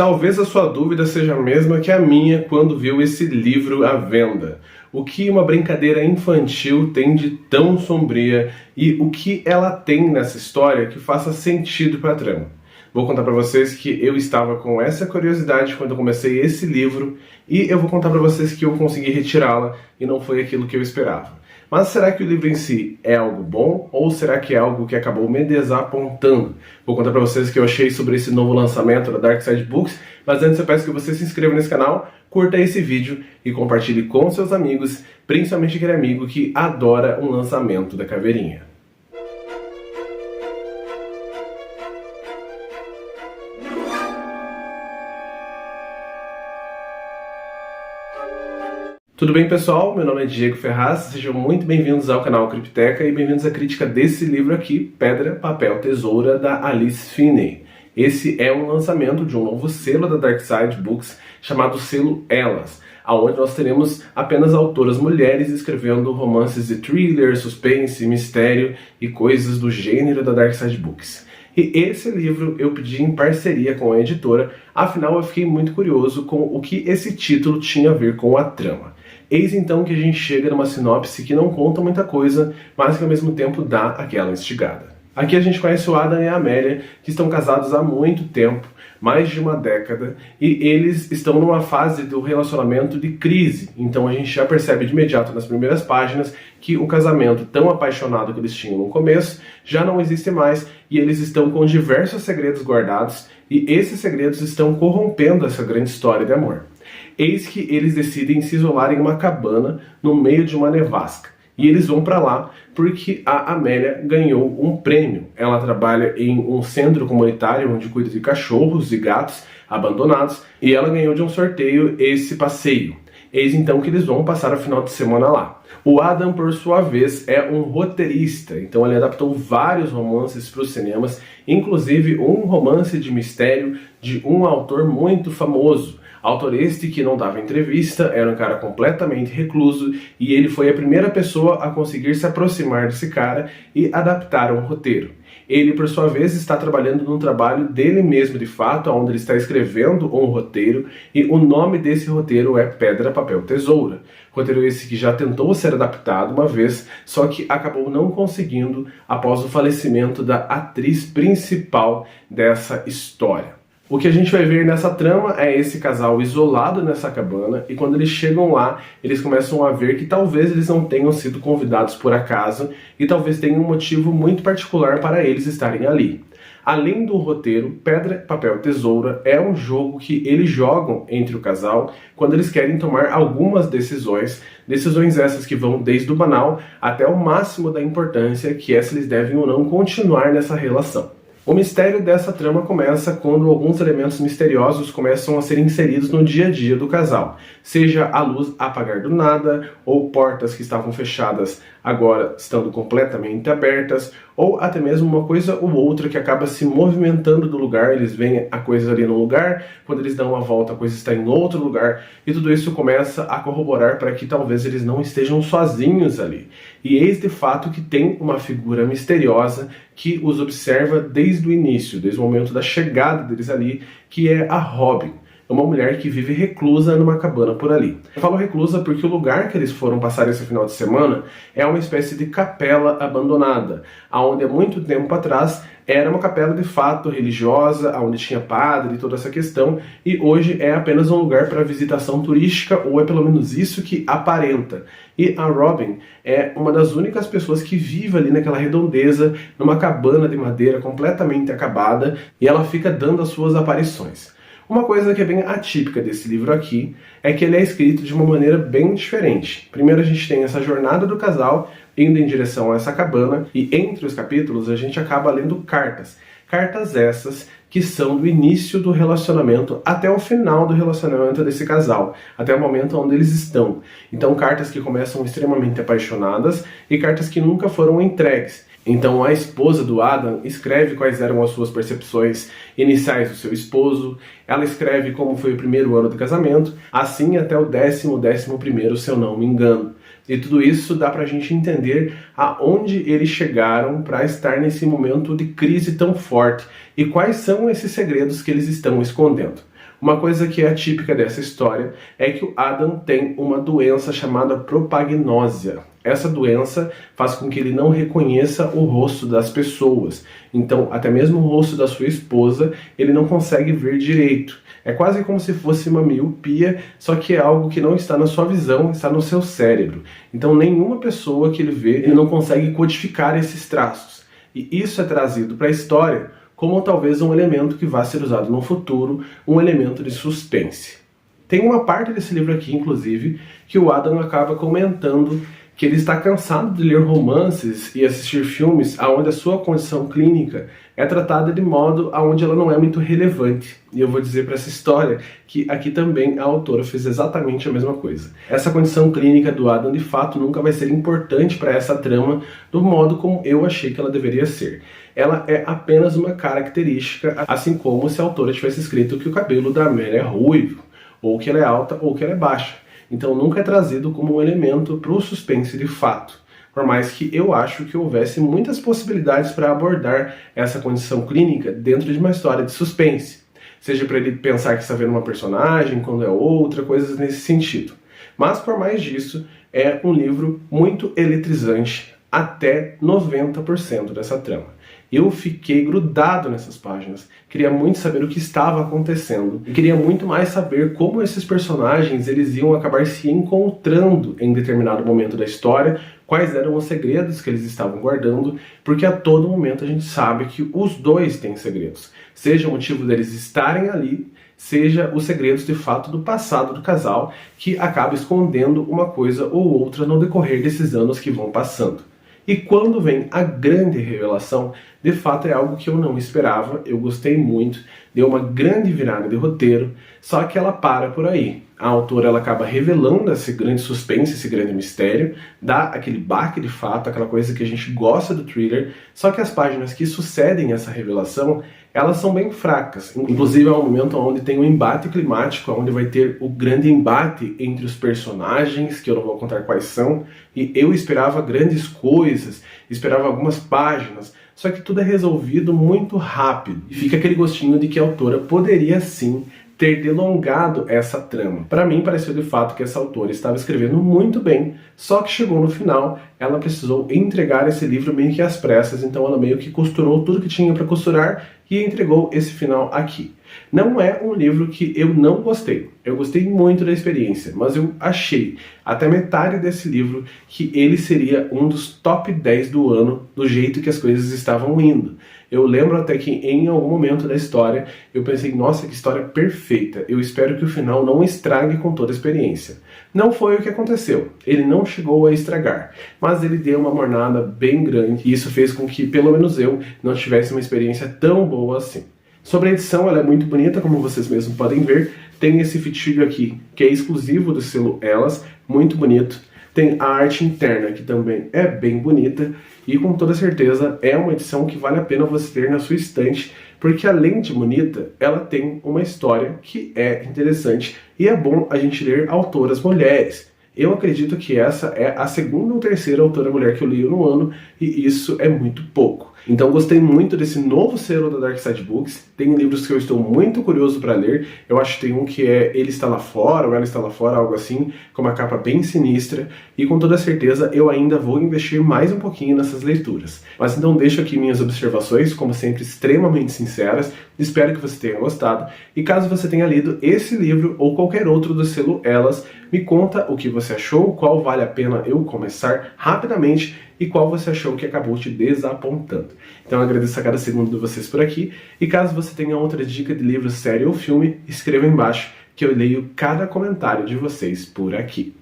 Talvez a sua dúvida seja a mesma que a minha quando viu esse livro à venda. O que uma brincadeira infantil tem de tão sombria e o que ela tem nessa história que faça sentido para a trama. Vou contar para vocês que eu estava com essa curiosidade quando eu comecei esse livro e eu vou contar para vocês que eu consegui retirá-la e não foi aquilo que eu esperava. Mas será que o livro em si é algo bom ou será que é algo que acabou me desapontando? Vou contar para vocês o que eu achei sobre esse novo lançamento da Dark Side Books, mas antes eu peço que você se inscreva nesse canal, curta esse vídeo e compartilhe com seus amigos, principalmente aquele amigo que adora um lançamento da Caveirinha. Tudo bem, pessoal? Meu nome é Diego Ferraz, sejam muito bem-vindos ao canal Cripteca e bem-vindos à crítica desse livro aqui, Pedra, Papel, Tesoura, da Alice Finney. Esse é um lançamento de um novo selo da Dark Side Books, chamado Selo Elas, onde nós teremos apenas autoras mulheres escrevendo romances de thriller, suspense, mistério e coisas do gênero da Dark Side Books. E esse livro eu pedi em parceria com a editora, afinal eu fiquei muito curioso com o que esse título tinha a ver com a trama. Eis então que a gente chega numa sinopse que não conta muita coisa, mas que ao mesmo tempo dá aquela instigada. Aqui a gente conhece o Adam e a Amélia, que estão casados há muito tempo, mais de uma década, e eles estão numa fase do relacionamento de crise. Então a gente já percebe de imediato nas primeiras páginas que o casamento tão apaixonado que eles tinham no começo já não existe mais, e eles estão com diversos segredos guardados, e esses segredos estão corrompendo essa grande história de amor. Eis que eles decidem se isolar em uma cabana no meio de uma nevasca. E eles vão para lá porque a Amélia ganhou um prêmio. Ela trabalha em um centro comunitário onde cuida de cachorros e gatos abandonados e ela ganhou de um sorteio esse passeio. Eis então que eles vão passar o final de semana lá. O Adam, por sua vez, é um roteirista, então ele adaptou vários romances para os cinemas, inclusive um romance de mistério de um autor muito famoso. Autor este que não dava entrevista, era um cara completamente recluso e ele foi a primeira pessoa a conseguir se aproximar desse cara e adaptar um roteiro. Ele, por sua vez, está trabalhando num trabalho dele mesmo de fato, onde ele está escrevendo um roteiro e o nome desse roteiro é Pedra, Papel, Tesoura. Roteiro esse que já tentou ser adaptado uma vez, só que acabou não conseguindo após o falecimento da atriz principal dessa história. O que a gente vai ver nessa trama é esse casal isolado nessa cabana e quando eles chegam lá, eles começam a ver que talvez eles não tenham sido convidados por acaso e talvez tenha um motivo muito particular para eles estarem ali. Além do roteiro, Pedra, Papel, Tesoura é um jogo que eles jogam entre o casal quando eles querem tomar algumas decisões essas que vão desde o banal até o máximo da importância, que é se eles devem ou não continuar nessa relação. O mistério dessa trama começa quando alguns elementos misteriosos começam a ser inseridos no dia a dia do casal, seja a luz apagar do nada, ou portas que estavam fechadas agora estando completamente abertas, ou até mesmo uma coisa ou outra que acaba se movimentando do lugar, eles veem a coisa ali no lugar, quando eles dão uma volta a coisa está em outro lugar, e tudo isso começa a corroborar para que talvez eles não estejam sozinhos ali. E eis de fato que tem uma figura misteriosa que os observa desde o início, desde o momento da chegada deles ali, que é a Robin. É uma mulher que vive reclusa numa cabana por ali. Eu falo reclusa porque o lugar que eles foram passar esse final de semana é uma espécie de capela abandonada, onde há muito tempo atrás era uma capela de fato religiosa, onde tinha padre e toda essa questão, e hoje é apenas um lugar para visitação turística, ou é pelo menos isso que aparenta. E a Robin é uma das únicas pessoas que vive ali naquela redondeza, numa cabana de madeira completamente acabada, e ela fica dando as suas aparições. Uma coisa que é bem atípica desse livro aqui é que ele é escrito de uma maneira bem diferente. Primeiro a gente tem essa jornada do casal indo em direção a essa cabana e entre os capítulos a gente acaba lendo cartas. Cartas essas que são do início do relacionamento até o final do relacionamento desse casal, até o momento onde eles estão. Então cartas que começam extremamente apaixonadas e cartas que nunca foram entregues. Então a esposa do Adam escreve quais eram as suas percepções iniciais do seu esposo, ela escreve como foi o primeiro ano do casamento, assim até o 11º, se eu não me engano. E tudo isso dá pra gente entender aonde eles chegaram para estar nesse momento de crise tão forte e quais são esses segredos que eles estão escondendo. Uma coisa que é típica dessa história é que o Adam tem uma doença chamada propagnósia. Essa doença faz com que ele não reconheça o rosto das pessoas. Então, até mesmo o rosto da sua esposa, ele não consegue ver direito. É quase como se fosse uma miopia, só que é algo que não está na sua visão, está no seu cérebro. Então, nenhuma pessoa que ele vê, ele não consegue codificar esses traços. E isso é trazido para a história como talvez um elemento que vá ser usado no futuro, um elemento de suspense. Tem uma parte desse livro aqui, inclusive, que o Adam acaba comentando que ele está cansado de ler romances e assistir filmes onde a sua condição clínica é tratada de modo onde ela não é muito relevante. E eu vou dizer para essa história que aqui também a autora fez exatamente a mesma coisa. Essa condição clínica do Adam, de fato, nunca vai ser importante para essa trama do modo como eu achei que ela deveria ser. Ela é apenas uma característica, assim como se a autora tivesse escrito que o cabelo da Mary é ruivo, ou que ela é alta, ou que ela é baixa. Então nunca é trazido como um elemento para o suspense de fato. Por mais que eu acho que houvesse muitas possibilidades para abordar essa condição clínica dentro de uma história de suspense. Seja para ele pensar que está vendo uma personagem, quando é outra, coisas nesse sentido. Mas por mais disso, é um livro muito eletrizante, até 90% dessa trama. Eu fiquei grudado nessas páginas, queria muito saber o que estava acontecendo e queria muito mais saber como esses personagens eles iam acabar se encontrando em determinado momento da história, quais eram os segredos que eles estavam guardando, porque a todo momento a gente sabe que os dois têm segredos, seja o motivo deles estarem ali, seja os segredos de fato do passado do casal, que acaba escondendo uma coisa ou outra no decorrer desses anos que vão passando. E quando vem a grande revelação, de fato é algo que eu não esperava, eu gostei muito, deu uma grande virada de roteiro, só que ela para por aí. A autora ela acaba revelando esse grande suspense, esse grande mistério, dá aquele baque de fato, aquela coisa que a gente gosta do thriller, só que as páginas que sucedem essa revelação, elas são bem fracas. Inclusive é um momento onde tem um embate climático, onde vai ter o grande embate entre os personagens, que eu não vou contar quais são, e eu esperava grandes coisas, esperava algumas páginas, só que tudo é resolvido muito rápido. E fica aquele gostinho de que a autora poderia sim ter delongado essa trama. Para mim pareceu de fato que essa autora estava escrevendo muito bem, só que chegou no final, ela precisou entregar esse livro meio que às pressas, então ela meio que costurou tudo que tinha para costurar e entregou esse final aqui. Não é um livro que eu não gostei, eu gostei muito da experiência, mas eu achei até metade desse livro que ele seria um dos top 10 do ano, do jeito que as coisas estavam indo. Eu lembro até que em algum momento da história eu pensei, nossa, que história perfeita, eu espero que o final não estrague com toda a experiência. Não foi o que aconteceu, ele não chegou a estragar, mas ele deu uma mornada bem grande e isso fez com que pelo menos eu não tivesse uma experiência tão boa assim. Sobre a edição, ela é muito bonita, como vocês mesmos podem ver, tem esse fitilho aqui que é exclusivo do selo Elas, muito bonito. Tem a arte interna, que também é bem bonita, e com toda certeza é uma edição que vale a pena você ter na sua estante, porque além de bonita, ela tem uma história que é interessante, e é bom a gente ler autoras mulheres. Eu acredito que essa é a segunda ou terceira autora mulher que eu leio no ano, e isso é muito pouco. Então gostei muito desse novo selo da Dark Side Books, tem livros que eu estou muito curioso para ler, eu acho que tem um que é Ele Está Lá Fora, ou Ela Está Lá Fora, algo assim, com uma capa bem sinistra, e com toda certeza eu ainda vou investir mais um pouquinho nessas leituras. Mas então deixo aqui minhas observações, como sempre extremamente sinceras, espero que você tenha gostado, e caso você tenha lido esse livro ou qualquer outro do selo Elas, me conta o que você achou, qual vale a pena eu começar rapidamente, e qual você achou que acabou te desapontando. Então eu agradeço a cada segundo de vocês por aqui, e caso você tenha outra dica de livro, série ou filme, escreva embaixo que eu leio cada comentário de vocês por aqui.